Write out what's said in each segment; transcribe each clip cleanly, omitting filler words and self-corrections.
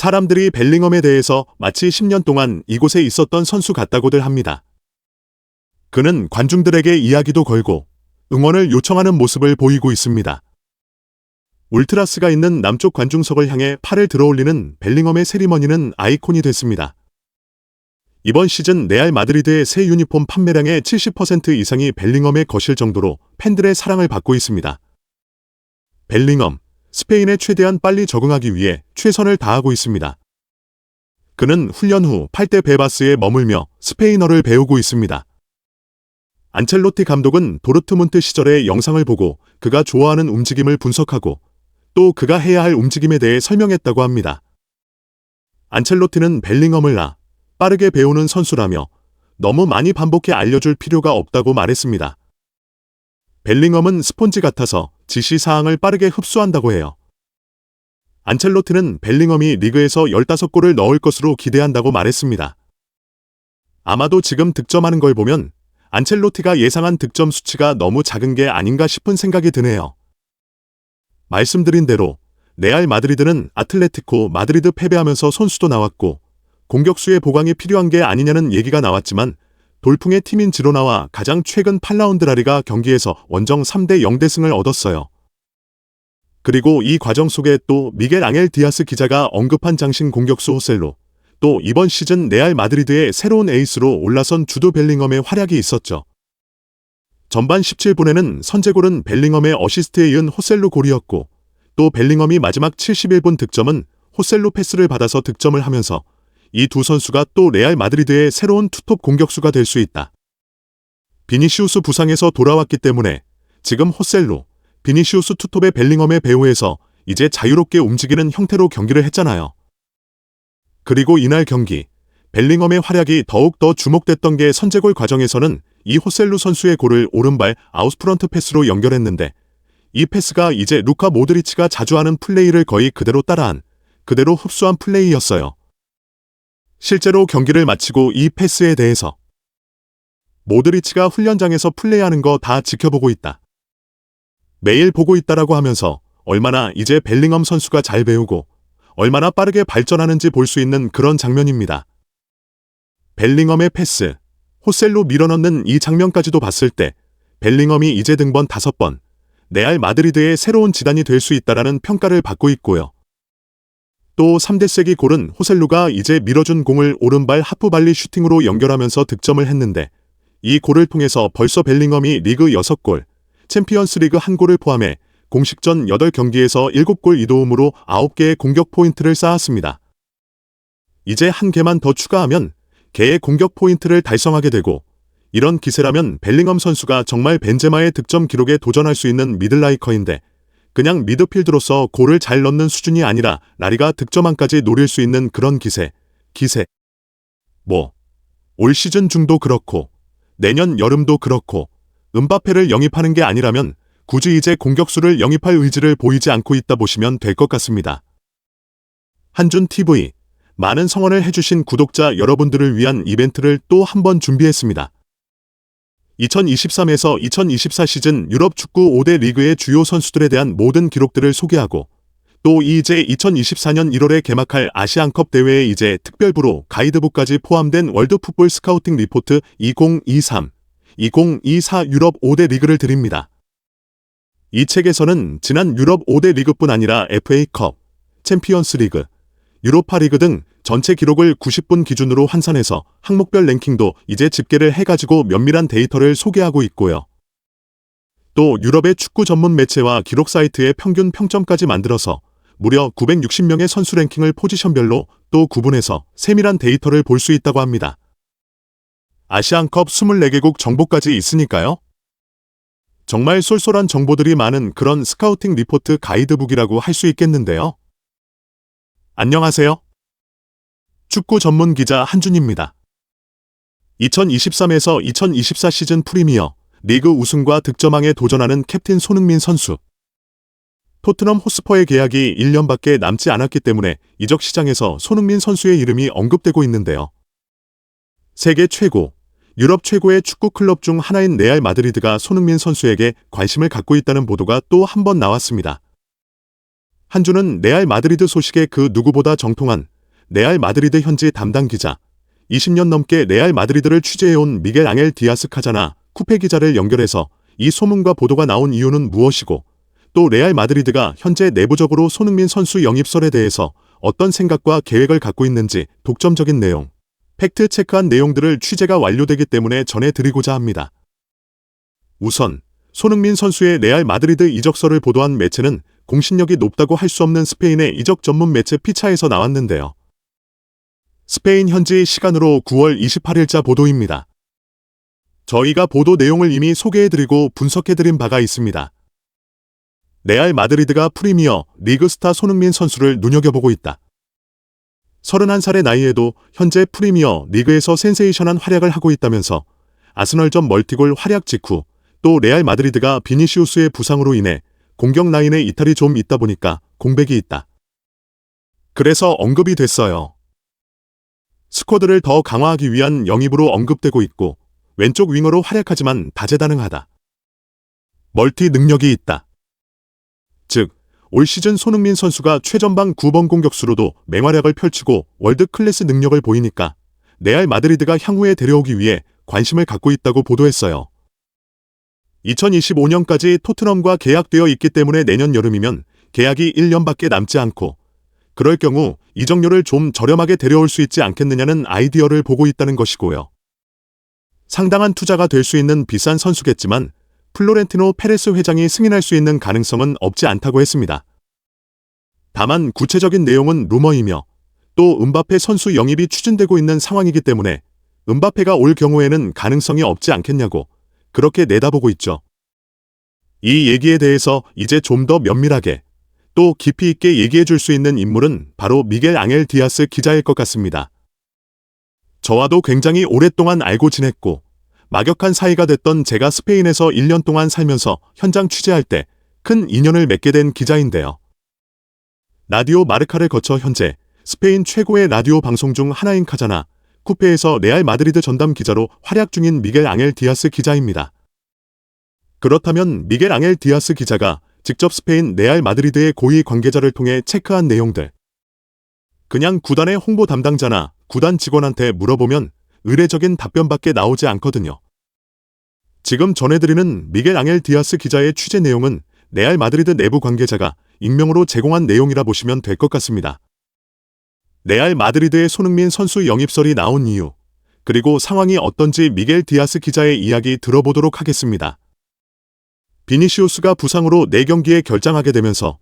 사람들이 벨링엄에 대해서 마치 10년 동안 이곳에 있었던 선수 같다고들 합니다. 그는 관중들에게 이야기도 걸고 응원을 요청하는 모습을 보이고 있습니다. 울트라스가 있는 남쪽 관중석을 향해 팔을 들어올리는 벨링엄의 세리머니는 아이콘이 됐습니다. 이번 시즌 레알 마드리드의 새 유니폼 판매량의 70% 이상이 벨링엄의 것일 정도로 팬들의 사랑을 받고 있습니다. 벨링엄, 스페인에 최대한 빨리 적응하기 위해 최선을 다하고 있습니다. 그는 훈련 후 8대 베바스에 머물며 스페인어를 배우고 있습니다. 안첼로티 감독은 도르트문트 시절의 영상을 보고 그가 좋아하는 움직임을 분석하고 또 그가 해야 할 움직임에 대해 설명했다고 합니다. 안첼로티는 벨링엄을 빠르게 배우는 선수라며 너무 많이 반복해 알려줄 필요가 없다고 말했습니다. 벨링엄은 스폰지 같아서 지시사항을 빠르게 흡수한다고 해요. 안첼로티는 벨링엄이 리그에서 15골을 넣을 것으로 기대한다고 말했습니다. 아마도 지금 득점하는 걸 보면 안첼로티가 예상한 득점 수치가 너무 작은 게 아닌가 싶은 생각이 드네요. 말씀드린 대로 레알 마드리드는 아틀레티코 마드리드 패배하면서 선수도 나왔고 공격수의 보강이 필요한 게 아니냐는 얘기가 나왔지만 돌풍의 팀인 지로나와 가장 최근 8라운드 라리가 경기에서 원정 3대 0대승을 얻었어요. 그리고 이 과정 속에 또 미겔 앙헬 디아스 기자가 언급한 장신 공격수 호셀루, 또 이번 시즌 레알 마드리드의 새로운 에이스로 올라선 주도 벨링엄의 활약이 있었죠. 전반 17분에는 선제골은 벨링엄의 어시스트에 이은 호셀루 골이었고 또 벨링엄이 마지막 71분 득점은 호셀루 패스를 받아서 득점을 하면서 이 두 선수가 또 레알 마드리드의 새로운 투톱 공격수가 될 수 있다. 비니시우스 부상에서 돌아왔기 때문에 지금 호셀루, 비니시우스 투톱의 벨링엄의 배후에서 이제 자유롭게 움직이는 형태로 경기를 했잖아요. 그리고 이날 경기, 벨링엄의 활약이 더욱 더 주목됐던 게 선제골 과정에서는 이 호셀루 선수의 골을 오른발 아웃프런트 패스로 연결했는데 이 패스가 이제 루카 모드리치가 자주 하는 플레이를 거의 그대로 따라한, 그대로 흡수한 플레이였어요. 실제로 경기를 마치고 이 패스에 대해서 모드리치가 훈련장에서 플레이하는 거 다 지켜보고 있다. 매일 보고 있다라고 하면서 얼마나 이제 벨링엄 선수가 잘 배우고 얼마나 빠르게 발전하는지 볼 수 있는 그런 장면입니다. 벨링엄의 패스, 호셀루 밀어넣는 이 장면까지도 봤을 때 벨링엄이 이제 등번 5번, 레알 마드리드의 새로운 지단이 될 수 있다라는 평가를 받고 있고요. 또 3대 세기 골은 호셀루가 이제 밀어준 공을 오른발 하프발리 슈팅으로 연결하면서 득점을 했는데 이 골을 통해서 벌써 벨링엄이 리그 6골, 챔피언스 리그 1골을 포함해 공식전 8경기에서 7골 2도움으로 9개의 공격 포인트를 쌓았습니다. 이제 한 개만 더 추가하면 개의 공격 포인트를 달성하게 되고 이런 기세라면 벨링엄 선수가 정말 벤제마의 득점 기록에 도전할 수 있는 미들라이커인데 그냥 미드필드로서 골을 잘 넣는 수준이 아니라 라리가 득점왕까지 노릴 수 있는 그런 기세. 올 시즌 중도 그렇고 내년 여름도 그렇고 음바페를 영입하는 게 아니라면 굳이 이제 공격수를 영입할 의지를 보이지 않고 있다 보시면 될 것 같습니다. 한준TV, 많은 성원을 해주신 구독자 여러분들을 위한 이벤트를 또 한 번 준비했습니다. 2023에서 2024 시즌 유럽 축구 5대 리그의 주요 선수들에 대한 모든 기록들을 소개하고 또 이제 2024년 1월에 개막할 아시안컵 대회에 이제 특별부로 가이드북까지 포함된 월드풋볼 스카우팅 리포트 2023, 2024 유럽 5대 리그를 드립니다. 이 책에서는 지난 유럽 5대 리그뿐 아니라 FA컵, 챔피언스 리그, 유로파 리그 등 전체 기록을 90분 기준으로 환산해서 항목별 랭킹도 이제 집계를 해가지고 면밀한 데이터를 소개하고 있고요. 또 유럽의 축구 전문 매체와 기록 사이트의 평균 평점까지 만들어서 무려 960명의 선수 랭킹을 포지션별로 또 구분해서 세밀한 데이터를 볼 수 있다고 합니다. 아시안컵 24개국 정보까지 있으니까요. 정말 쏠쏠한 정보들이 많은 그런 스카우팅 리포트 가이드북이라고 할 수 있겠는데요. 안녕하세요. 축구 전문 기자 한준입니다. 2023에서 2024 시즌 프리미어 리그 우승과 득점왕에 도전하는 캡틴 손흥민 선수. 토트넘 호스퍼의 계약이 1년밖에 남지 않았기 때문에 이적 시장에서 손흥민 선수의 이름이 언급되고 있는데요. 세계 최고, 유럽 최고의 축구 클럽 중 하나인 레알 마드리드가 손흥민 선수에게 관심을 갖고 있다는 보도가 또 한 번 나왔습니다. 한주는 레알 마드리드 소식에 그 누구보다 정통한 레알 마드리드 현지 담당 기자, 20년 넘게 레알 마드리드를 취재해온 미겔 앙헬 디아스 카자나 쿠페 기자를 연결해서 이 소문과 보도가 나온 이유는 무엇이고 또 레알 마드리드가 현재 내부적으로 손흥민 선수 영입설에 대해서 어떤 생각과 계획을 갖고 있는지 독점적인 내용, 팩트 체크한 내용들을 취재가 완료되기 때문에 전해드리고자 합니다. 우선 손흥민 선수의 레알 마드리드 이적설을 보도한 매체는 공신력이 높다고 할 수 없는 스페인의 이적 전문 매체 피차에서 나왔는데요. 스페인 현지 시간으로 9월 28일자 보도입니다. 저희가 보도 내용을 이미 소개해드리고 분석해드린 바가 있습니다. 레알 마드리드가 프리미어 리그 스타 손흥민 선수를 눈여겨보고 있다. 31살의 나이에도 현재 프리미어 리그에서 센세이션한 활약을 하고 있다면서 아스널전 멀티골 활약 직후 또 레알 마드리드가 비니시우스의 부상으로 인해 공격 라인에 이탈이 좀 있다 보니까 공백이 있다. 그래서 언급이 됐어요. 스쿼드를 더 강화하기 위한 영입으로 언급되고 있고 왼쪽 윙어로 활약하지만 다재다능하다. 멀티 능력이 있다. 즉, 올 시즌 손흥민 선수가 최전방 9번 공격수로도 맹활약을 펼치고 월드 클래스 능력을 보이니까 레알 마드리드가 향후에 데려오기 위해 관심을 갖고 있다고 보도했어요. 2025년까지 토트넘과 계약되어 있기 때문에 내년 여름이면 계약이 1년밖에 남지 않고 그럴 경우 이적료를 좀 저렴하게 데려올 수 있지 않겠느냐는 아이디어를 보고 있다는 것이고요. 상당한 투자가 될 수 있는 비싼 선수겠지만 플로렌티노 페레스 회장이 승인할 수 있는 가능성은 없지 않다고 했습니다. 다만 구체적인 내용은 루머이며 또 음바페 선수 영입이 추진되고 있는 상황이기 때문에 음바페가 올 경우에는 가능성이 없지 않겠냐고 그렇게 내다보고 있죠. 이 얘기에 대해서 이제 좀 더 면밀하게 또 깊이 있게 얘기해 줄 수 있는 인물은 바로 미겔 앙헬 디아스 기자일 것 같습니다. 저와도 굉장히 오랫동안 알고 지냈고 막역한 사이가 됐던 제가 스페인에서 1년 동안 살면서 현장 취재할 때 큰 인연을 맺게 된 기자인데요. 라디오 마르카를 거쳐 현재 스페인 최고의 라디오 방송 중 하나인 카자나 쿠페에서 레알 마드리드 전담 기자로 활약 중인 미겔 앙헬 디아스 기자입니다. 그렇다면 미겔 앙헬 디아스 기자가 직접 스페인 레알 마드리드의 고위 관계자를 통해 체크한 내용들. 그냥 구단의 홍보 담당자나 구단 직원한테 물어보면 의례적인 답변밖에 나오지 않거든요. 지금 전해드리는 미겔 앙헬 디아스 기자의 취재 내용은 레알 마드리드 내부 관계자가 익명으로 제공한 내용이라 보시면 될 것 같습니다. 레알 마드리드의 손흥민 선수 영입설이 나온 이유, 그리고 상황이 어떤지 미겔 디아스 기자의 이야기 들어보도록 하겠습니다. 비니시우스가 부상으로 4경기에 결장하게 되면서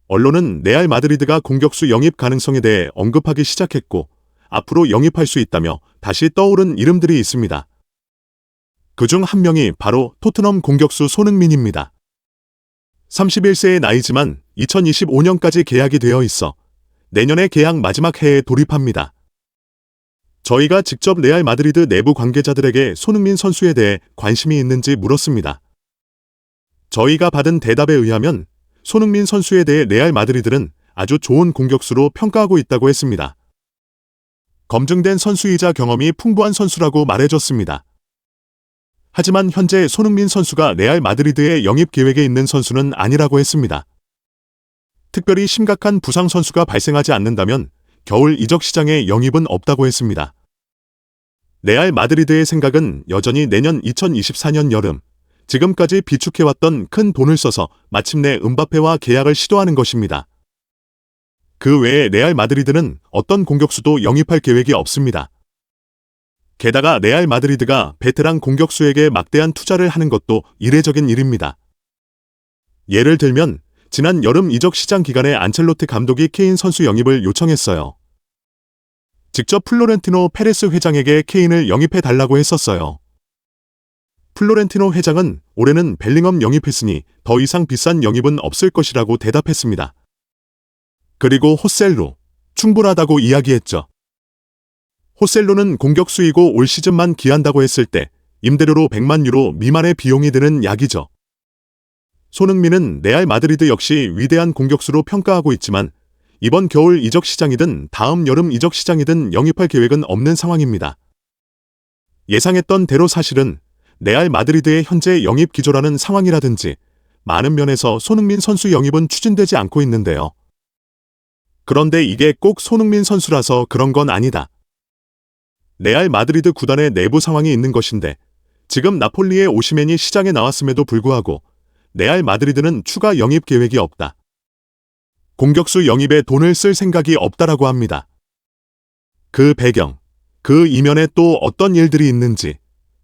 언론은 레알 마드리드가 공격수 영입 가능성에 대해 언급하기 시작했고 앞으로 영입할 수 있다며 다시 떠오른 이름들이 있습니다. 그중 한 명이 바로 토트넘 공격수 손흥민입니다. 31세의 나이지만 2025년까지 계약이 되어 있어 내년에 계약 마지막 해에 돌입합니다. 저희가 직접 레알 마드리드 내부 관계자들에게 손흥민 선수에 대해 관심이 있는지 물었습니다. 저희가 받은 대답에 의하면 손흥민 선수에 대해 레알 마드리드는 아주 좋은 공격수로 평가하고 있다고 했습니다. 검증된 선수이자 경험이 풍부한 선수라고 말해줬습니다. 하지만 현재 손흥민 선수가 레알 마드리드의 영입 계획에 있는 선수는 아니라고 했습니다. 특별히 심각한 부상 선수가 발생하지 않는다면 겨울 이적 시장에 영입은 없다고 했습니다. 레알 마드리드의 생각은 여전히 내년 2024년 여름, 지금까지 비축해왔던 큰 돈을 써서 마침내 음바페와 계약을 시도하는 것입니다. 그 외에 레알 마드리드는 어떤 공격수도 영입할 계획이 없습니다. 게다가 레알 마드리드가 베테랑 공격수에게 막대한 투자를 하는 것도 이례적인 일입니다. 예를 들면 지난 여름 이적 시장 기간에 안첼로티 감독이 케인 선수 영입을 요청했어요. 직접 플로렌티노 페레스 회장에게 케인을 영입해달라고 했었어요. 플로렌티노 회장은 올해는 벨링엄 영입했으니 더 이상 비싼 영입은 없을 것이라고 대답했습니다. 그리고 호셀루, 충분하다고 이야기했죠. 호셀루는 공격수이고 올 시즌만 기한다고 했을 때 임대료로 100만 유로 미만의 비용이 드는 약이죠. 손흥민은 레알 마드리드 역시 위대한 공격수로 평가하고 있지만 이번 겨울 이적 시장이든 다음 여름 이적 시장이든 영입할 계획은 없는 상황입니다. 예상했던 대로 사실은 레알 마드리드의 현재 영입 기조라는 상황이라든지 많은 면에서 손흥민 선수 영입은 추진되지 않고 있는데요. 그런데 이게 꼭 손흥민 선수라서 그런 건 아니다. 레알 마드리드 구단의 내부 상황이 있는 것인데 지금 나폴리의 오시멘이 시장에 나왔음에도 불구하고 레알 마드리드는 추가 영입 계획이 없다. 공격수 영입에 돈을 쓸 생각이 없다라고 합니다. 그 배경, 그 이면에 또 어떤 일들이 있는지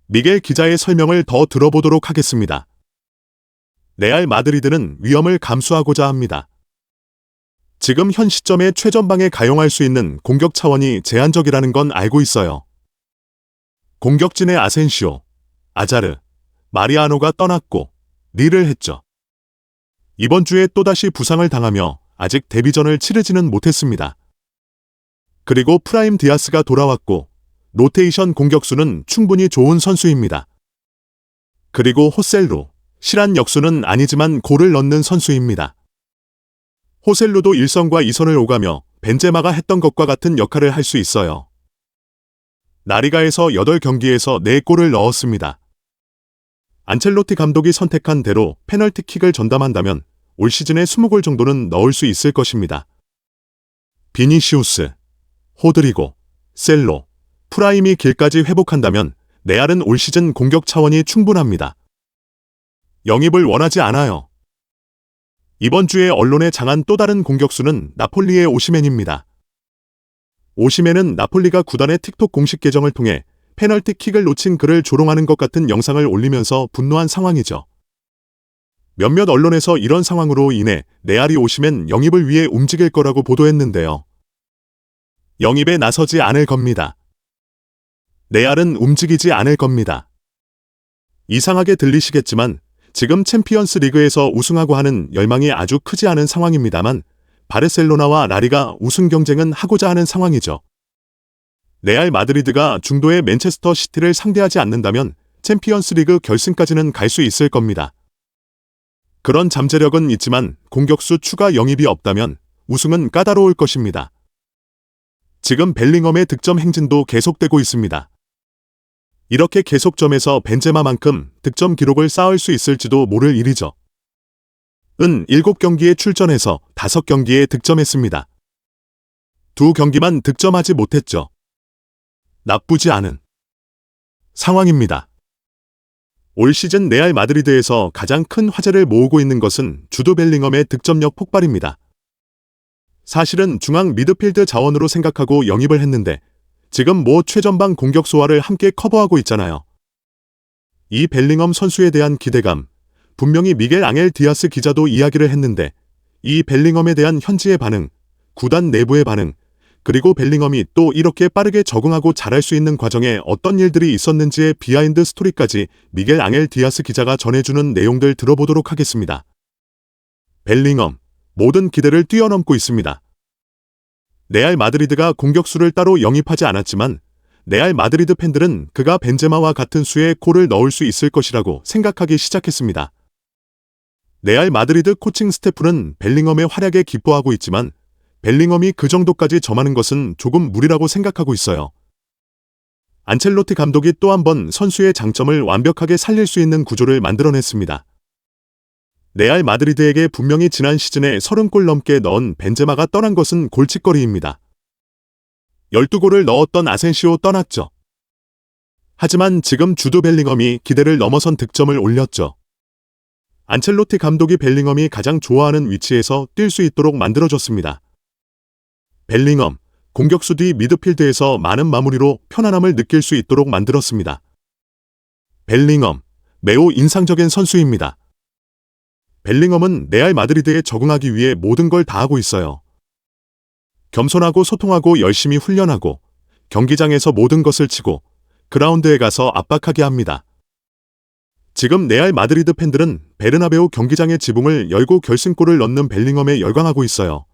미겔 기자의 설명을 더 들어보도록 하겠습니다. 레알 마드리드는 위험을 감수하고자 합니다. 지금 현 시점에 최전방에 가용할 수 있는 공격 차원이 제한적이라는 건 알고 있어요. 공격진의 아센시오, 아자르, 마리아노가 떠났고 릴을 했죠. 이번 주에 또다시 부상을 당하며 아직 데뷔전을 치르지는 못했습니다. 그리고 프라임 디아스가 돌아왔고 로테이션 공격수는 충분히 좋은 선수입니다. 그리고 호셀루, 실한 역수는 아니지만 골을 넣는 선수입니다. 호셀루도 1선과 2선을 오가며 벤제마가 했던 것과 같은 역할을 할 수 있어요. 라리가에서 8경기에서 4골을 넣었습니다. 안첼로티 감독이 선택한 대로 페널티킥을 전담한다면 올 시즌에 20골 정도는 넣을 수 있을 것입니다. 비니시우스, 호드리고, 셀로, 프라임이 길까지 회복한다면 레알은 올 시즌 공격 차원이 충분합니다. 영입을 원하지 않아요. 이번 주에 언론에 장한 또 다른 공격수는 나폴리의 오시멘입니다. 오시멘은 나폴리가 구단의 틱톡 공식 계정을 통해 페널티킥을 놓친 그를 조롱하는 것 같은 영상을 올리면서 분노한 상황이죠. 몇몇 언론에서 이런 상황으로 인해 레알이 오시멘 영입을 위해 움직일 거라고 보도했는데요. 영입에 나서지 않을 겁니다. 레알은 움직이지 않을 겁니다. 이상하게 들리시겠지만 지금 챔피언스 리그에서 우승하고 하는 열망이 아주 크지 않은 상황입니다만 바르셀로나와 라리가 우승 경쟁은 하고자 하는 상황이죠. 레알 마드리드가 중도의 맨체스터 시티를 상대하지 않는다면 챔피언스 리그 결승까지는 갈 수 있을 겁니다. 그런 잠재력은 있지만 공격수 추가 영입이 없다면 우승은 까다로울 것입니다. 지금 벨링엄의 득점 행진도 계속되고 있습니다. 이렇게 계속점에서 벤제마만큼 득점 기록을 쌓을 수 있을지도 모를 일이죠. 7경기에 출전해서 5경기에 득점했습니다. 2경기만 득점하지 못했죠. 나쁘지 않은 상황입니다. 올 시즌 레알 마드리드에서 가장 큰 화제를 모으고 있는 것은 주드 벨링엄의 득점력 폭발입니다. 사실은 중앙 미드필드 자원으로 생각하고 영입을 했는데 지금 최전방 공격 소화를 함께 커버하고 있잖아요. 이 벨링엄 선수에 대한 기대감, 분명히 미겔 앙헬 디아스 기자도 이야기를 했는데 이 벨링엄에 대한 현지의 반응, 구단 내부의 반응, 그리고 벨링엄이 또 이렇게 빠르게 적응하고 잘할 수 있는 과정에 어떤 일들이 있었는지의 비하인드 스토리까지 미겔 앙헬 디아스 기자가 전해주는 내용들 들어보도록 하겠습니다. 벨링엄, 모든 기대를 뛰어넘고 있습니다. 레알 마드리드가 공격수를 따로 영입하지 않았지만 레알 마드리드 팬들은 그가 벤제마와 같은 수의 골을 넣을 수 있을 것이라고 생각하기 시작했습니다. 레알 마드리드 코칭 스태프는 벨링엄의 활약에 기뻐하고 있지만 벨링엄이 그 정도까지 점하는 것은 조금 무리라고 생각하고 있어요. 안첼로티 감독이 또 한 번 선수의 장점을 완벽하게 살릴 수 있는 구조를 만들어냈습니다. 레알 마드리드에게 분명히 지난 시즌에 30골 넘게 넣은 벤제마가 떠난 것은 골칫거리입니다. 12골을 넣었던 아센시오 떠났죠. 하지만 지금 주드 벨링엄이 기대를 넘어선 득점을 올렸죠. 안첼로티 감독이 벨링엄이 가장 좋아하는 위치에서 뛸 수 있도록 만들어줬습니다. 벨링엄, 공격수 뒤 미드필드에서 많은 마무리로 편안함을 느낄 수 있도록 만들었습니다. 벨링엄, 매우 인상적인 선수입니다. 벨링엄은 레알 마드리드에 적응하기 위해 모든 걸 다하고 있어요. 겸손하고 소통하고 열심히 훈련하고 경기장에서 모든 것을 치고 그라운드에 가서 압박하게 합니다. 지금 레알 마드리드 팬들은 베르나베우 경기장의 지붕을 열고 결승골을 넣는 벨링엄에 열광하고 있어요.